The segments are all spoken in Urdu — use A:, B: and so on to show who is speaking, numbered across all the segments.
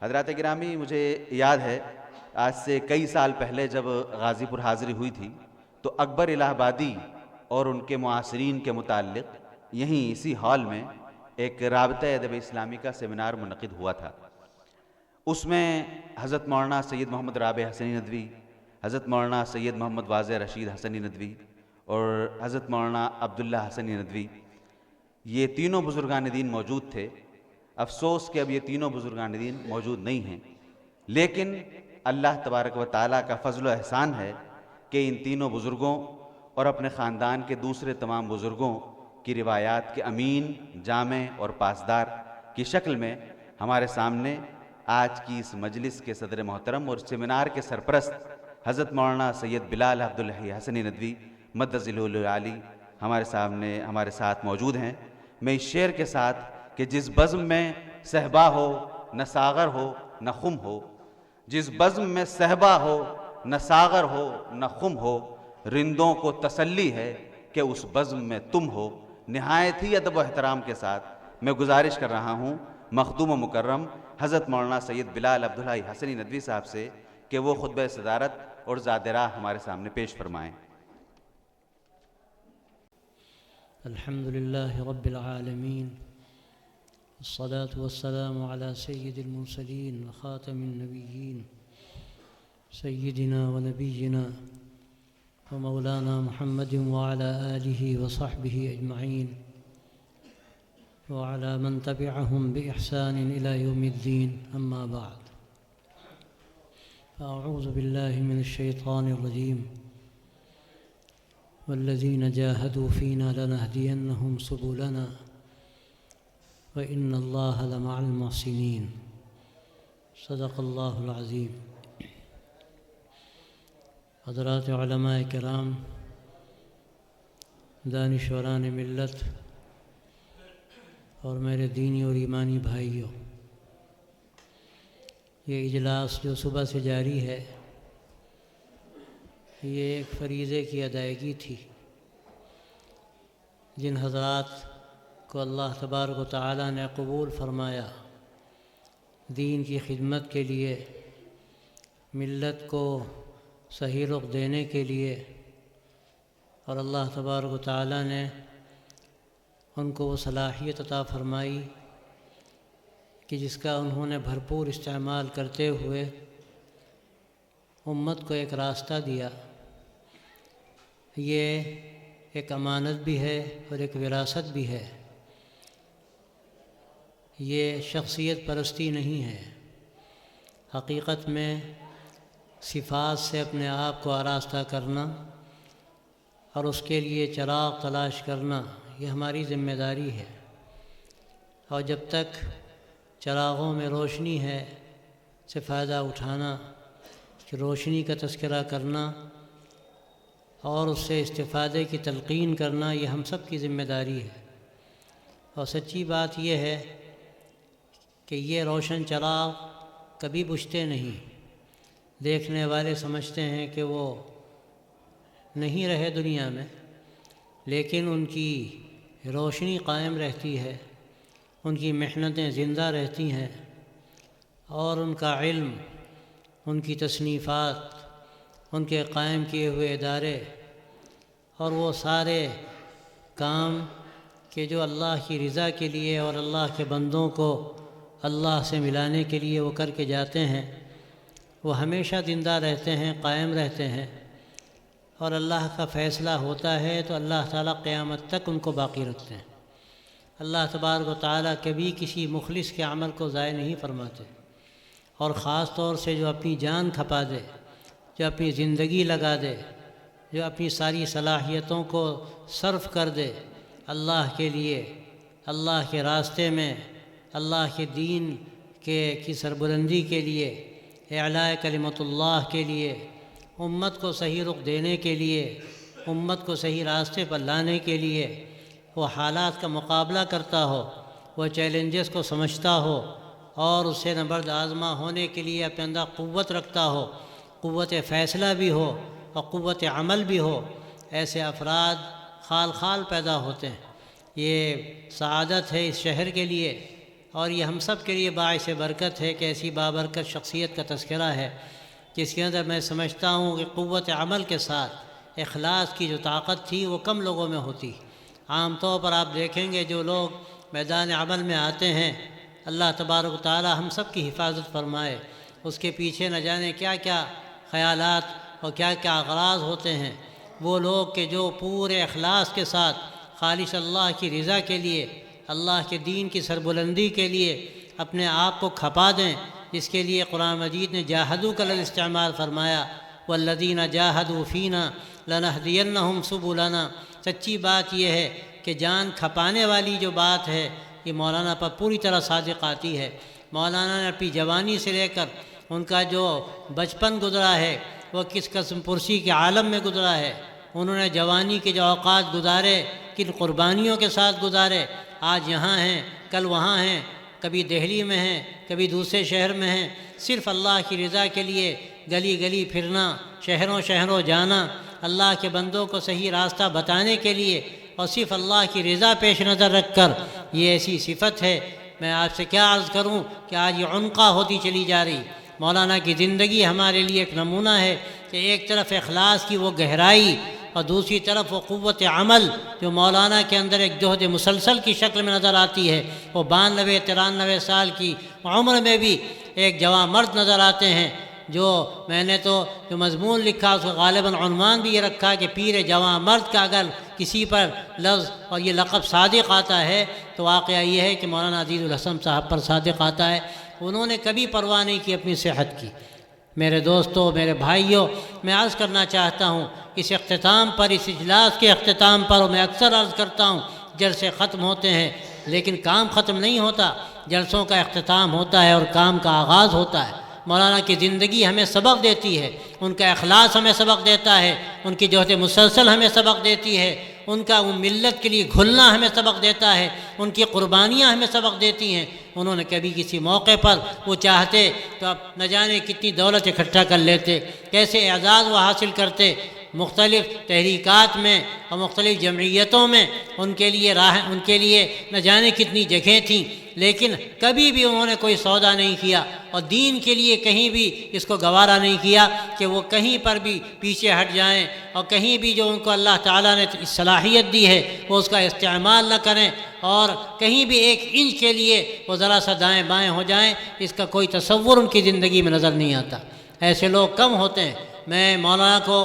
A: حضرات گرامی، مجھے یاد ہے آج سے کئی سال پہلے جب غازی پور حاضری ہوئی تھی تو اکبر الہ آبادی اور ان کے معاصرین کے متعلق یہیں اسی ہال میں ایک رابطہ ادب اسلامی کا سیمینار منعقد ہوا تھا۔ اس میں حضرت مولانا سید محمد رابع حسنی ندوی، حضرت مولانا سید محمد واضح رشید حسنی ندوی اور حضرت مولانا عبداللہ حسنی ندوی، یہ تینوں بزرگان دین موجود تھے۔ افسوس کہ اب یہ تینوں بزرگان دین موجود نہیں ہیں، لیکن اللہ تبارک و تعالیٰ کا فضل و احسان ہے کہ ان تینوں بزرگوں اور اپنے خاندان کے دوسرے تمام بزرگوں کی روایات کے امین، جامع اور پاسدار کی شکل میں ہمارے سامنے آج کی اس مجلس کے صدر محترم اور سیمینار کے سرپرست حضرت مولانا سید بلال عبدالحی حسنی ندوی مد ظلہ العالی ہمارے ساتھ موجود ہیں۔ میں اس شعر کے ساتھ کہ جس بزم میں صحبا ہو نہ ساغر ہو نہ خم ہو، جس بزم میں صحبا ہو نہ ساغر ہو نہ خم ہو، رندوں کو تسلی ہے کہ اس بزم میں تم ہو، نہایت ہی ادب و احترام کے ساتھ میں گزارش کر رہا ہوں مخدوم و مکرم حضرت مولانا سید بلال عبدالحی حسنی ندوی صاحب سے کہ وہ خطبہ صدارت اور زاد راہ ہمارے سامنے پیش فرمائیں۔
B: الحمد للہ رب العالمین، الصلاة والسلام على سید المرسلین وخاتم النبیین سیدنا ونبینا ومولانا محمد وعلى آلہ وصحبہ اجمعین وعلى من تبعهم بإحسان إلى يوم الدين، أما بعد، فأعوذ بالله من الشيطان الرجيم، والذين جاهدوا فينا لنهدينهم سبلنا وإن الله لمع المحسنين، صدق الله العظيم۔ حضرات علماء کرام، دانشوران ملت اور میرے دینی اور ایمانی بھائیوں، یہ اجلاس جو صبح سے جاری ہے یہ ایک فریضے کی ادائیگی تھی۔ جن حضرات کو اللہ تبارک و تعالیٰ نے قبول فرمایا دین کی خدمت کے لیے، ملت کو صحیح رخ دینے کے لیے، اور اللہ تبارک و تعالیٰ نے ان کو وہ صلاحیت عطا فرمائی کہ جس کا انہوں نے بھرپور استعمال کرتے ہوئے امت کو ایک راستہ دیا، یہ ایک امانت بھی ہے اور ایک وراثت بھی ہے۔ یہ شخصیت پرستی نہیں ہے، حقیقت میں صفات سے اپنے آپ کو آراستہ کرنا اور اس کے لیے چراغ تلاش کرنا، یہ ہماری ذمہ داری ہے۔ اور جب تک چراغوں میں روشنی ہے سے فائدہ اٹھانا، روشنی کا تذکرہ کرنا اور اس سے استفادے کی تلقین کرنا، یہ ہم سب کی ذمہ داری ہے۔ اور سچی بات یہ ہے کہ یہ روشن چراغ کبھی بجھتے نہیں۔ دیکھنے والے سمجھتے ہیں کہ وہ نہیں رہے دنیا میں، لیکن ان کی روشنی قائم رہتی ہے، ان کی محنتیں زندہ رہتی ہیں، اور ان کا علم، ان کی تصنیفات، ان کے قائم کیے ہوئے ادارے اور وہ سارے کام کہ جو اللہ کی رضا کے لیے اور اللہ کے بندوں کو اللہ سے ملانے کے لیے وہ کر کے جاتے ہیں، وہ ہمیشہ زندہ رہتے ہیں، قائم رہتے ہیں، اور اللہ کا فیصلہ ہوتا ہے تو اللہ تعالیٰ قیامت تک ان کو باقی رکھتے ہیں۔ اللہ تبارک و تعالیٰ کبھی کسی مخلص کے عمل کو ضائع نہیں فرماتے، اور خاص طور سے جو اپنی جان کھپا دے، جو اپنی زندگی لگا دے، جو اپنی ساری صلاحیتوں کو صرف کر دے اللہ کے لیے، اللہ کے راستے میں، اللہ کے دین کی سربلندی کے لیے، اعلاء کلمت اللہ کے لیے، امت کو صحیح رخ دینے کے لیے، امت کو صحیح راستے پر لانے کے لیے وہ حالات کا مقابلہ کرتا ہو، وہ چیلنجز کو سمجھتا ہو اور اس سے نبرد آزما ہونے کے لیے اپنے اندر قوت رکھتا ہو، قوت فیصلہ بھی ہو اور قوت عمل بھی ہو، ایسے افراد خال خال پیدا ہوتے ہیں۔ یہ سعادت ہے اس شہر کے لیے اور یہ ہم سب کے لیے باعث برکت ہے کہ ایسی بابرکت شخصیت کا تذکرہ ہے جس کے اندر میں سمجھتا ہوں کہ قوت عمل کے ساتھ اخلاص کی جو طاقت تھی وہ کم لوگوں میں ہوتی۔ عام طور پر آپ دیکھیں گے جو لوگ میدان عمل میں آتے ہیں، اللہ تبارک و تعالی ہم سب کی حفاظت فرمائے، اس کے پیچھے نہ جانے کیا کیا خیالات اور کیا کیا اغراض ہوتے ہیں۔ وہ لوگ کہ جو پورے اخلاص کے ساتھ خالص اللہ کی رضا کے لیے، اللہ کے دین کی سربلندی کے لیے اپنے آپ کو کھپا دیں، جس کے لیے قرآن مجید نے جاہدوا کا لفظ استعمال فرمایا، والذین جاہدوا فینا لنہدینہم سبلنا۔ سچی بات یہ ہے کہ جان کھپانے والی جو بات ہے یہ مولانا پر پوری طرح صادق آتی ہے۔ مولانا نے اپنی جوانی سے لے کر ان کا جو بچپن گزرا ہے وہ کس قسم پرسی کے عالم میں گزرا ہے۔ انہوں نے جوانی کے جو اوقات گزارے کن قربانیوں کے ساتھ گزارے، آج یہاں ہیں کل وہاں ہیں، کبھی دہلی میں ہیں کبھی دوسرے شہر میں ہیں، صرف اللہ کی رضا کے لیے گلی گلی پھرنا، شہروں شہروں جانا، اللہ کے بندوں کو صحیح راستہ بتانے کے لیے، اور صرف اللہ کی رضا پیش نظر رکھ کر، یہ ایسی صفت ہے۔ میں آپ سے کیا عرض کروں کہ آج یہ عنقا ہوتی چلی جا رہی۔ مولانا کی زندگی ہمارے لیے ایک نمونہ ہے کہ ایک طرف اخلاص کی وہ گہرائی اور دوسری طرف وہ قوت عمل جو مولانا کے اندر ایک جہد مسلسل کی شکل میں نظر آتی ہے۔ وہ 92-93 سال کی عمر میں بھی ایک جوان مرد نظر آتے ہیں، جو میں نے تو جو مضمون لکھا اس کو غالباً عنوان بھی یہ رکھا کہ پیر جوان مرد کا اگر کسی پر لفظ اور یہ لقب صادق آتا ہے تو واقعہ یہ ہے کہ مولانا عزیز الحسن صاحب پر صادق آتا ہے۔ انہوں نے کبھی پرواہ نہیں کی اپنی صحت کی۔ میرے دوستوں، میرے بھائیوں، میں عرض کرنا چاہتا ہوں اس اختتام پر، اس اجلاس کے اختتام پر میں اکثر عرض کرتا ہوں جلسے ختم ہوتے ہیں لیکن کام ختم نہیں ہوتا، جلسوں کا اختتام ہوتا ہے اور کام کا آغاز ہوتا ہے۔ مولانا کی زندگی ہمیں سبق دیتی ہے، ان کا اخلاص ہمیں سبق دیتا ہے، ان کی جہد مسلسل ہمیں سبق دیتی ہے، ان کا وہ ملت کے لیے گھلنا ہمیں سبق دیتا ہے، ان کی قربانیاں ہمیں سبق دیتی ہیں۔ انہوں نے کبھی کسی موقع پر وہ چاہتے تو اب نہ جانے کتنی دولت اکٹھا کر لیتے، کیسے اعزاز وہ حاصل کرتے، مختلف تحریکات میں اور مختلف جمعیتوں میں ان کے لیے نہ جانے کتنی جگہیں تھیں، لیکن کبھی بھی انہوں نے کوئی سودا نہیں کیا اور دین کے لیے کہیں بھی اس کو گوارا نہیں کیا کہ وہ کہیں پر بھی پیچھے ہٹ جائیں اور کہیں بھی جو ان کو اللہ تعالیٰ نے صلاحیت دی ہے وہ اس کا استعمال نہ کریں اور کہیں بھی ایک انچ کے لیے وہ ذرا سا دائیں بائیں ہو جائیں، اس کا کوئی تصور ان کی زندگی میں نظر نہیں آتا۔ ایسے لوگ کم ہوتے ہیں۔ میں مولانا کو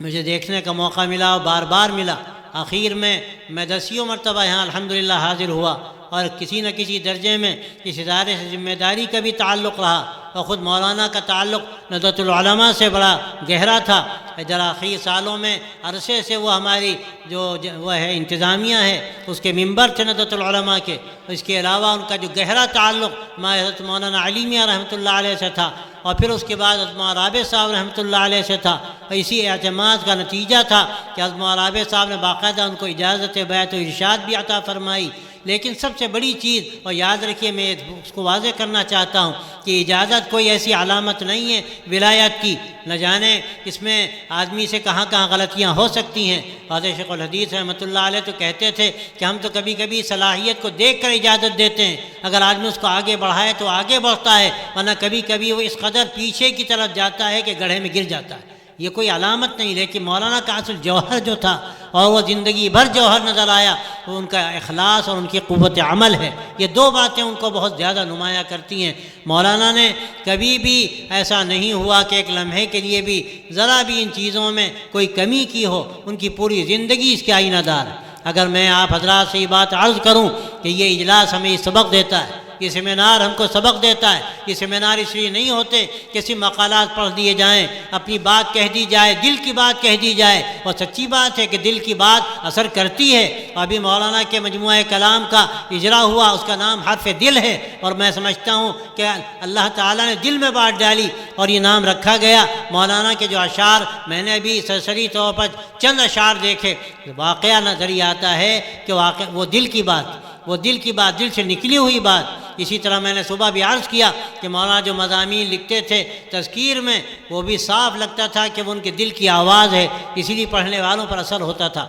B: مجھے دیکھنے کا موقع ملا اور بار بار ملا، آخر میں 10 مرتبہ یہاں الحمدللہ حاضر ہوا اور کسی نہ کسی درجے میں اس ادارے سے ذمہ داری کا بھی تعلق رہا، اور خود مولانا کا تعلق ندوۃ العلماء سے بڑا گہرا تھا۔ ادھر آخری سالوں میں عرصے سے وہ ہماری وہ ہے انتظامیہ ہے، اس کے ممبر تھے ندوۃ العلماء کے۔ اس کے علاوہ ان کا جو گہرا تعلق حضرت مولانا علی میاں رحمۃ اللہ علیہ سے تھا، اور پھر اس کے بعد حضرت مولانا رابع صاحب رحمۃ اللہ علیہ سے تھا، اور اسی اعتماد کا نتیجہ تھا کہ حضرت مولانا رابع صاحب نے باقاعدہ ان کو اجازت بیعت و ارشاد بھی عطا فرمائی۔ لیکن سب سے بڑی چیز، اور یاد رکھیے میں اس کو واضح کرنا چاہتا ہوں کہ اجازت کوئی ایسی علامت نہیں ہے ولایت کی، نہ جانے اس میں آدمی سے کہاں کہاں غلطیاں ہو سکتی ہیں۔ حضرت شیخ الحدیث رحمۃ اللہ علیہ تو کہتے تھے کہ ہم تو کبھی کبھی صلاحیت کو دیکھ کر اجازت دیتے ہیں، اگر آدمی اس کو آگے بڑھائے تو آگے بڑھتا ہے، ورنہ کبھی کبھی وہ اس قدر پیچھے کی طرف جاتا ہے کہ گڑھے میں گر جاتا ہے۔ یہ کوئی علامت نہیں، لیکن مولانا کا اصل جوہر جو تھا اور وہ زندگی بھر جوہر نظر آیا وہ ان کا اخلاص اور ان کی قوت عمل ہے۔ یہ دو باتیں ان کو بہت زیادہ نمایاں کرتی ہیں۔ مولانا نے کبھی بھی ایسا نہیں ہوا کہ ایک لمحے کے لیے بھی ذرا بھی ان چیزوں میں کوئی کمی کی ہو، ان کی پوری زندگی اس کے آئینہ دار ہے۔ اگر میں آپ حضرات سے یہ بات عرض کروں کہ یہ اجلاس ہمیں یہ سبق دیتا ہے، یہ سیمینار ہم کو سبق دیتا ہے، یہ سیمینار اس لیے نہیں ہوتے کہ صرف مقالات پڑھ دیے جائیں، اپنی بات کہہ دی جائے، دل کی بات کہہ دی جائے، اور سچی بات ہے کہ دل کی بات اثر کرتی ہے۔ ابھی مولانا کے مجموعہ کلام کا اجرا ہوا، اس کا نام حرف دل ہے، اور میں سمجھتا ہوں کہ اللہ تعالیٰ نے دل میں بات ڈالی اور یہ نام رکھا گیا۔ مولانا کے جو اشعار میں نے ابھی سرسری طور پر چند اشعار دیکھے، واقعہ نظر آتا ہے کہ واقع وہ دل کی بات، دل سے نکلی ہوئی بات۔ اسی طرح میں نے صبح بھی عرض کیا کہ مولانا جو مضامین لکھتے تھے تذکیر میں، وہ بھی صاف لگتا تھا کہ وہ ان کے دل کی آواز ہے، اسی لیے پڑھنے والوں پر اثر ہوتا تھا۔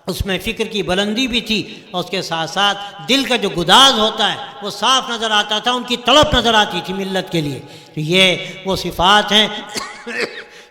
B: اس میں فکر کی بلندی بھی تھی، اور اس کے ساتھ ساتھ دل کا جو گداز ہوتا ہے وہ صاف نظر آتا تھا، ان کی تڑپ نظر آتی تھی ملت کے لیے۔ یہ وہ صفات ہیں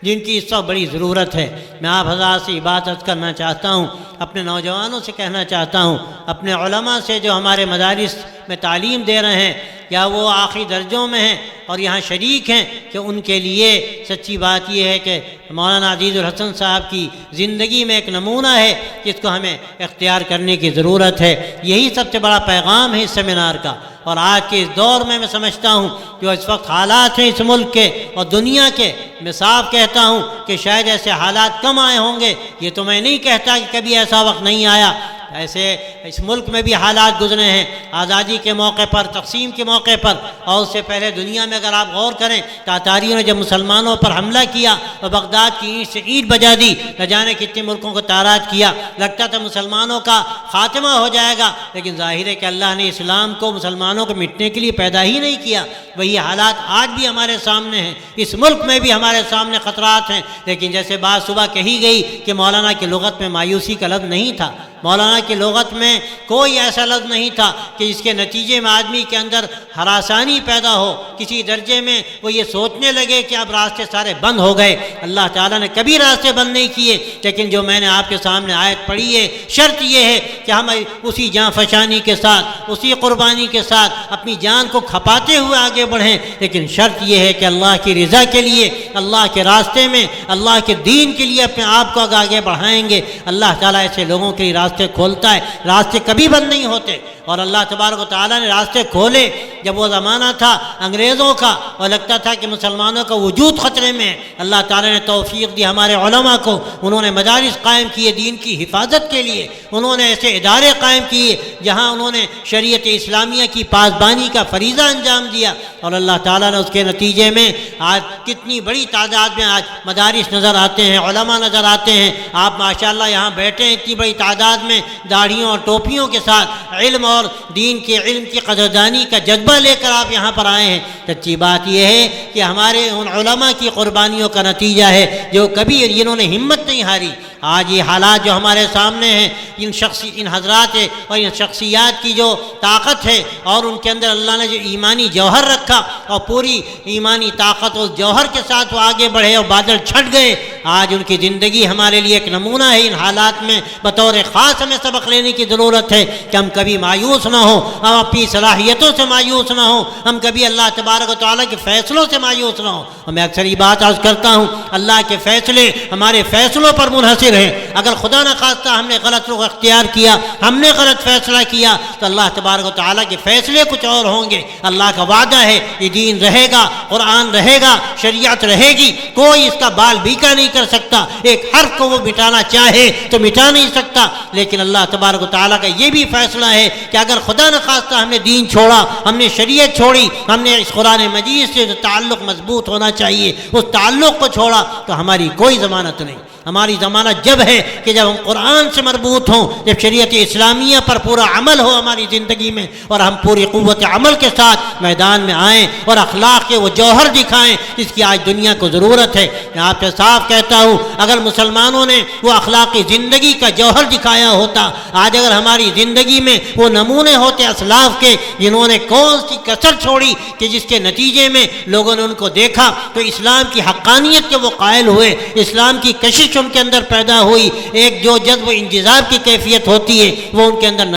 B: جن کی اس وقت بڑی ضرورت ہے۔ میں آپ حضرات سے عبادت کرنا چاہتا ہوں، اپنے نوجوانوں سے کہنا چاہتا ہوں، اپنے علماء سے جو ہمارے مدارس میں تعلیم دے رہے ہیں یا وہ آخری درجوں میں ہیں اور یہاں شریک ہیں، کہ ان کے لیے سچی بات یہ ہے کہ مولانا عزیز الحسن صاحب کی زندگی میں ایک نمونہ ہے جس کو ہمیں اختیار کرنے کی ضرورت ہے۔ یہی سب سے بڑا پیغام ہے اس سیمینار کا۔ اور آج کے اس دور میں سمجھتا ہوں جو اس وقت حالات ہیں اس ملک کے اور دنیا کے، میں صاف کہتا ہوں کہ شاید ایسے حالات کم آئے ہوں گے۔ یہ تو میں نہیں کہتا کہ کبھی ایسا وقت نہیں آیا، ایسے اس ملک میں بھی حالات گزرے ہیں، آزادی کے موقع پر، تقسیم کے موقع پر، اور اس سے پہلے دنیا میں اگر آپ غور کریں، تاتاریوں نے جب مسلمانوں پر حملہ کیا اور بغداد کی اینٹ سے اینٹ بجا دی، نہ جانے کتنے ملکوں کو تاراج کیا، لگتا تھا مسلمانوں کا خاتمہ ہو جائے گا، لیکن ظاہر ہے کہ اللہ نے اسلام کو مسلمانوں کو مٹنے کے لیے پیدا ہی نہیں کیا۔ وہی حالات آج بھی ہمارے سامنے ہیں، اس ملک میں بھی ہمارے سامنے خطرات ہیں، لیکن جیسے بات صبح کہی گئی کہ مولانا کی لغت میں مایوسی کا لفظ نہیں تھا، مولانا کی لغت میں کوئی ایسا لفظ نہیں تھا کہ جس کے نتیجے میں آدمی کے اندر ہراسانی پیدا ہو، کسی درجے میں وہ یہ سوچنے لگے کہ اب راستے سارے بند ہو گئے۔ اللہ تعالیٰ نے کبھی راستے بند نہیں کیے، لیکن جو میں نے آپ کے سامنے آیت پڑھی ہے، شرط یہ ہے کہ ہم اسی جان فشانی کے ساتھ، اسی قربانی کے ساتھ اپنی جان کو کھپاتے ہوئے آگے بڑھیں، لیکن شرط یہ ہے کہ اللہ کی رضا کے لیے، اللہ کے راستے میں، اللہ کے دین کے لیے اپنے آپ کو آگے بڑھائیں گے۔ اللہ تعالیٰ ایسے لوگوں کے لیے راستے کھولتا ہے، راستے کبھی بند نہیں ہوتے۔ اور اللہ تبارک و تعالیٰ نے راستے کھولے جب وہ زمانہ تھا انگریزوں کا اور لگتا تھا کہ مسلمانوں کا وجود خطرے میں ہے، اللہ تعالیٰ نے توفیق دی ہمارے علماء کو، انہوں نے مدارس قائم کیے دین کی حفاظت کے لیے، انہوں نے ایسے ادارے قائم کیے جہاں انہوں نے شریعت اسلامیہ کی پاسبانی کا فریضہ انجام دیا، اور اللہ تعالیٰ نے اس کے نتیجے میں آج کتنی بڑی تعداد میں آج مدارس نظر آتے ہیں، علماء نظر آتے ہیں۔ آپ ماشاءاللہ یہاں بیٹھے ہیں اتنی بڑی تعداد میں داڑھیوں اور ٹوپیوں کے ساتھ، علم اور دین کے علم کی قدردانی کا جذبہ لے کر آپ یہاں پر آئے ہیں۔ سچی بات یہ ہے کہ ہمارے ان علماء کی قربانیوں کا نتیجہ ہے جو کبھی انہوں نے ہمت نہیں ہاری۔ آج یہ حالات جو ہمارے سامنے ہیں، ان حضرات اور ان شخصیات کی جو طاقت ہے اور ان کے اندر اللہ نے جو ایمانی جوہر رکھا اور پوری ایمانی طاقت اس جوہر کے ساتھ وہ آگے بڑھے اور بادل چھٹ گئے، آج ان کی زندگی ہمارے لیے ایک نمونہ ہے۔ ان حالات میں بطور خاص ہمیں سبق لینے کی ضرورت ہے کہ ہم کبھی مایوس نہ ہوں، ہم اپنی صلاحیتوں سے مایوس نہ ہوں، ہم کبھی اللہ تبارک و تعالیٰ کے فیصلوں سے مایوس نہ ہوں۔ اور میں اکثر یہ بات عرض کرتا ہوں، اللہ کے فیصلے ہمارے فیصلوں پر منحصر ہیں۔ اگر خدا نہ خواستہ ہم نے غلط رخ اختیار کیا، ہم نے غلط فیصلہ کیا، تو اللہ تبارک و تعالیٰ کے فیصلے کچھ اور ہوں گے۔ اللہ کا وعدہ ہے یہ دین رہے گا، قرآن رہے گا، شریعت رہے گی، کوئی اس کا بال بیکا نہیں کر سکتا۔ ایک حرف کو وہ مٹانا چاہے تو مٹا نہیں سکتا، لیکن اللہ تبارک و تعالیٰ کا یہ بھی فیصلہ ہے کہ اگر خدا نہ خواستہ ہم نے دین چھوڑا، ہم نے شریعت چھوڑی، ہم نے اس قرآن مجید سے جو تعلق مضبوط ہونا چاہیے اس تعلق کو چھوڑا، تو ہماری کوئی ضمانت نہیں۔ ہماری ضمانت جب ہے کہ جب ہم قرآن سے مربوط ہوں، جب شریعت اسلامیہ پر پورا عمل ہو ہماری زندگی میں، اور ہم پوری قوت عمل کے ساتھ میدان میں آئیں اور اخلاق کے وہ جوہر دکھائیں جس کی آج دنیا کو ضرورت ہے۔ میں آپ سے صاف کہتا ہوں، اگر مسلمانوں نے وہ اخلاقی زندگی کا جوہر دکھایا ہوتا، آج اگر ہماری زندگی میں وہ نمونے ہوتے اسلاف کے جنہوں نے کون سی کسر چھوڑی کہ جس کے نتیجے میں لوگوں نے ان کو دیکھا تو اسلام کی حقانیت کے وہ قائل ہوئے، اسلام کی کشش ان کے اندر پیدا ہوئی، ایک جو جذب و انجذاب کی کیفیت ہوتی ہے وہ ان کے اندر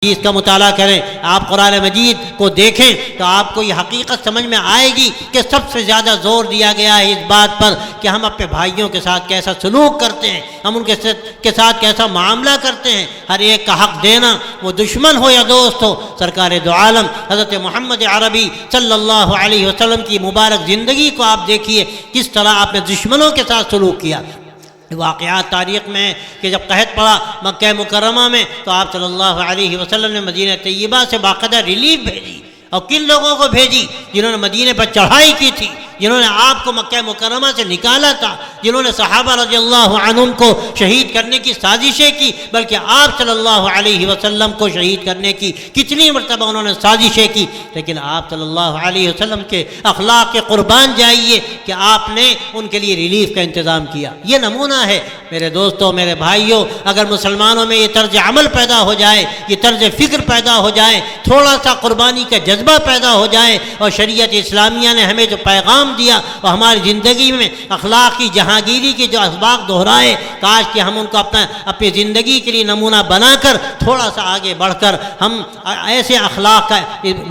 B: اس کا مطالعہ کریں، آپ قرآن مجید کو دیکھیں تو آپ کو یہ حقیقت سمجھ میں آئے گی کہ سب سے زیادہ زور دیا گیا ہے اس بات پر کہ ہم اپنے بھائیوں کے ساتھ کیسا سلوک کرتے ہیں، ہم ان کے ساتھ کیسا معاملہ کرتے ہیں، ہر ایک کا حق دینا، وہ دشمن ہو یا دوست ہو۔ سرکار دو عالم حضرت محمد عربی صلی اللہ علیہ وسلم کی مبارک زندگی کو آپ دیکھیے، کس طرح آپ نے دشمنوں کے ساتھ سلوک کیا۔ واقعات تاریخ میں کہ جب قحط پڑا مکہ مکرمہ میں تو آپ صلی اللہ علیہ وسلم نے مدینہ طیبہ سے باقاعدہ ریلیف بھیجی، اور کن لوگوں کو بھیجی؟ جنہوں نے مدینے پر چڑھائی کی تھی، جنہوں نے آپ کو مکہ مکرمہ سے نکالا تھا، جنہوں نے صحابہ رضی اللہ عنہم کو شہید کرنے کی سازشیں کی، بلکہ آپ صلی اللہ علیہ وسلم کو شہید کرنے کی کتنی مرتبہ انہوں نے سازشیں کی، لیکن آپ صلی اللہ علیہ وسلم کے اخلاق کے قربان جائیے کہ آپ نے ان کے لیے ریلیف کا انتظام کیا۔ یہ نمونہ ہے۔ میرے دوستوں، میرے بھائیوں، اگر مسلمانوں میں یہ طرز عمل پیدا ہو جائے، یہ طرز فکر پیدا ہو جائے، تھوڑا سا قربانی کا جذبہ پیدا ہو جائے، اور شریعت اسلامیہ نے ہمیں جو پیغام دیا اور ہماری زندگی میں اخلاق کی جہانگیری کے جو اسباق دہرائے، کاش کہ ہم ان کو اپنی زندگی کے لیے نمونہ بنا کر تھوڑا سا آگے بڑھ کر ہم ایسے اخلاق کا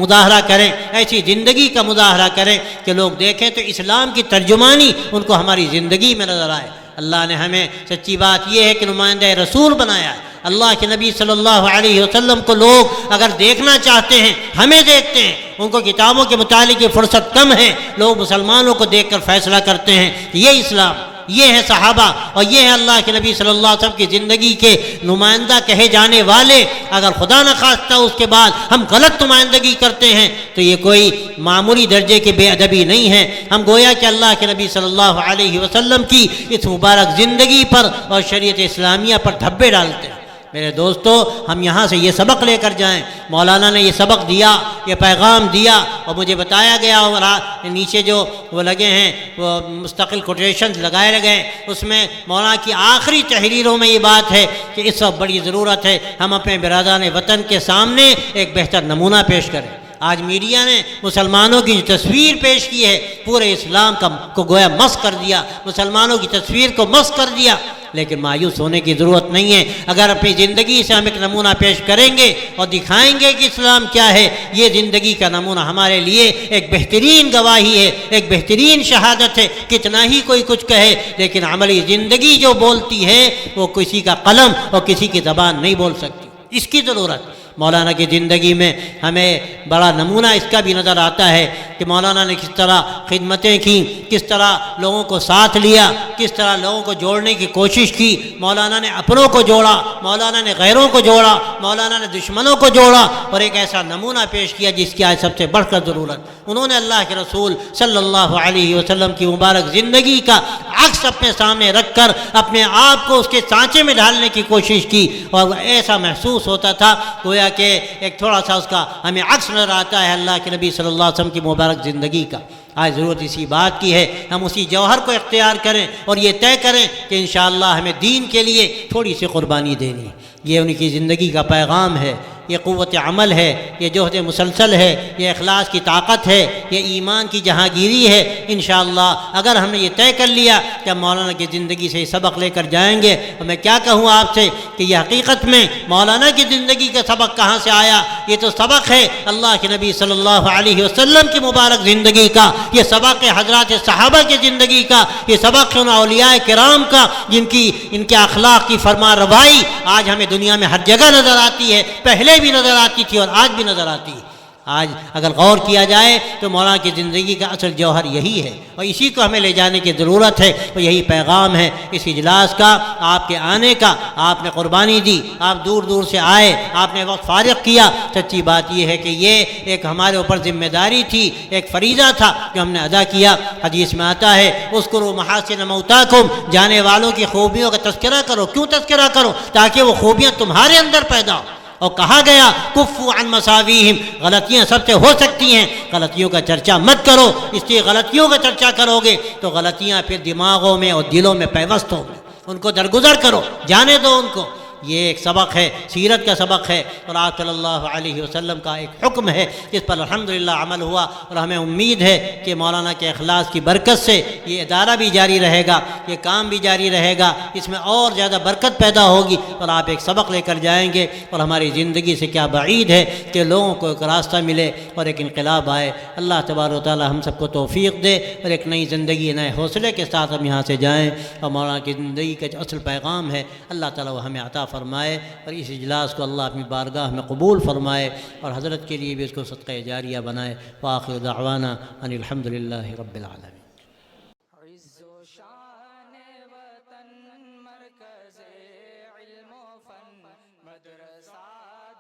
B: مظاہرہ کریں، ایسی زندگی کا مظاہرہ کریں کہ لوگ دیکھیں تو اسلام کی ترجمانی ان کو ہماری زندگی میں نظر آئے۔ اللہ نے ہمیں سچی بات یہ ہے کہ نمائندہ رسول بنایا ہے۔ اللہ کے نبی صلی اللہ علیہ وسلم کو لوگ اگر دیکھنا چاہتے ہیں، ہمیں دیکھتے ہیں، ان کو کتابوں کے مطالعے کی فرصت کم ہے، لوگ مسلمانوں کو دیکھ کر فیصلہ کرتے ہیں کہ یہ اسلام، یہ ہے صحابہ، اور یہ ہے اللہ کے نبی صلی اللہ علیہ وسلم کی زندگی کے نمائندہ کہے جانے والے۔ اگر خدا نخواستہ اس کے بعد ہم غلط نمائندگی کرتے ہیں تو یہ کوئی معمولی درجے کی بے ادبی نہیں ہے، ہم گویا کہ اللہ کے نبی صلی اللہ علیہ وسلم کی اس مبارک زندگی پر اور شریعت اسلامیہ پر دھبے ڈالتے ہیں۔ میرے دوستو، ہم یہاں سے یہ سبق لے کر جائیں۔ مولانا نے یہ سبق دیا، یہ پیغام دیا، اور مجھے بتایا گیا، اور نیچے جو وہ لگے ہیں وہ مستقل کوٹیشنز لگائے گئے، اس میں مولانا کی آخری تحریروں میں یہ بات ہے کہ اس وقت بڑی ضرورت ہے ہم اپنے برادران وطن کے سامنے ایک بہتر نمونہ پیش کریں۔ آج میڈیا نے مسلمانوں کی جو تصویر پیش کی ہے، پورے اسلام کو گویا مسخ کر دیا، مسلمانوں کی تصویر کو مسخ کر دیا، لیکن مایوس ہونے کی ضرورت نہیں ہے۔ اگر اپنی زندگی سے ہم ایک نمونہ پیش کریں گے اور دکھائیں گے کہ اسلام کیا ہے، یہ زندگی کا نمونہ ہمارے لیے ایک بہترین گواہی ہے، ایک بہترین شہادت ہے۔ کتنا ہی کوئی کچھ کہے، لیکن عملی زندگی جو بولتی ہے وہ کسی کا قلم اور کسی کی زبان نہیں بول سکتی۔ اس کی ضرورت مولانا کی زندگی میں ہمیں بڑا نمونہ اس کا بھی نظر آتا ہے کہ مولانا نے کس طرح خدمتیں کی، کس طرح لوگوں کو ساتھ لیا، کس طرح لوگوں کو جوڑنے کی کوشش کی۔ مولانا نے اپنوں کو جوڑا، مولانا نے غیروں کو جوڑا، مولانا نے دشمنوں کو جوڑا، اور ایک ایسا نمونہ پیش کیا جس کی آج سب سے بڑھ کر ضرورت۔ انہوں نے اللہ کے رسول صلی اللہ علیہ وسلم کی مبارک زندگی کا عکس اپنے سامنے رکھ کر اپنے آپ کو اس کے سانچے میں ڈالنے کی کوشش کی، اور ایسا محسوس ہوتا تھا گویا کہ ایک تھوڑا سا اس کا ہمیں عکس نظر آتا ہے اللہ کے نبی صلی اللہ علیہ وسلم کی مبارک زندگی کا۔ آج ضرورت اسی بات کی ہے ہم اسی جوہر کو اختیار کریں اور یہ طے کریں کہ انشاءاللہ ہمیں دین کے لیے تھوڑی سی قربانی دینی ہے۔ یہ ان کی زندگی کا پیغام ہے، یہ قوت عمل ہے، یہ جہد مسلسل ہے، یہ اخلاص کی طاقت ہے، یہ ایمان کی جہانگیری ہے۔ انشاءاللہ اگر ہم نے یہ طے کر لیا کہ ہم مولانا کی زندگی سے سبق لے کر جائیں گے، اور میں کیا کہوں آپ سے کہ یہ حقیقت میں مولانا کی زندگی کا سبق کہاں سے آیا؟ یہ تو سبق ہے اللہ کے نبی صلی اللہ علیہ وسلم کی مبارک زندگی کا، یہ سبق ہے حضرات صحابہ کی زندگی کا، یہ سبق ہے ان اولیاء کرام کا ان کے اخلاق کی فرما روائی آج ہمیں دنیا میں ہر جگہ نظر آتی ہے، پہلے بھی نظر آتی تھی اور آج بھی نظر آتی ہے۔ آج اگر غور کیا جائے تو مولانا کی زندگی کا اصل جوہر یہی ہے، اور اسی کو ہمیں لے جانے کی ضرورت ہے، اور یہی پیغام ہے اس اجلاس کا، آپ کے آنے کا۔ آپ نے قربانی دی، آپ دور دور سے آئے، آپ نے وقت فارغ کیا۔ سچی بات یہ ہے کہ یہ ایک ہمارے اوپر ذمہ داری تھی، ایک فریضہ تھا جو ہم نے ادا کیا۔ حدیث میں آتا ہے اذکروا محاسن موتاکم، جانے والوں کی خوبیوں کا تذکرہ کرو۔ کیوں تذکرہ کرو؟ تاکہ وہ خوبیاں تمہارے اندر پیدا ہو۔ اور کہا گیا کفوا عن مساویہم، غلطیاں سب سے ہو سکتی ہیں، غلطیوں کا چرچا مت کرو، اس لیے غلطیوں کا چرچا کرو گے تو غلطیاں پھر دماغوں میں اور دلوں میں پیوست ہوں گی، ان کو درگزر کرو، جانے دو ان کو۔ یہ ایک سبق ہے، سیرت کا سبق ہے، اور آپ صلی اللہ علیہ وسلم کا ایک حکم ہے جس پر الحمدللہ عمل ہوا، اور ہمیں امید ہے کہ مولانا کے اخلاص کی برکت سے یہ ادارہ بھی جاری رہے گا، یہ کام بھی جاری رہے گا، اس میں اور زیادہ برکت پیدا ہوگی، اور آپ ایک سبق لے کر جائیں گے۔ اور ہماری زندگی سے کیا بعید ہے کہ لوگوں کو ایک راستہ ملے اور ایک انقلاب آئے۔ اللہ تبارک و تعالی ہم سب کو توفیق دے، اور ایک نئی زندگی، نئے حوصلے کے ساتھ ہم یہاں سے جائیں، اور مولانا کی زندگی کا جو اصل پیغام ہے اللہ تعالیٰ وہ ہمیں عطا فرمائے، اور اس اجلاس کو اللہ اپنی بارگاہ میں قبول فرمائے، اور حضرت کے لیے بھی اس کو صدقہ جاریہ بنائے۔ وآخر دعوانا ان الحمدللہ رب العالمین۔
C: عز و شان وطن مرکز علم و فن، مدرسہ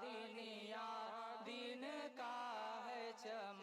C: دینیا دین کا ہے چمن۔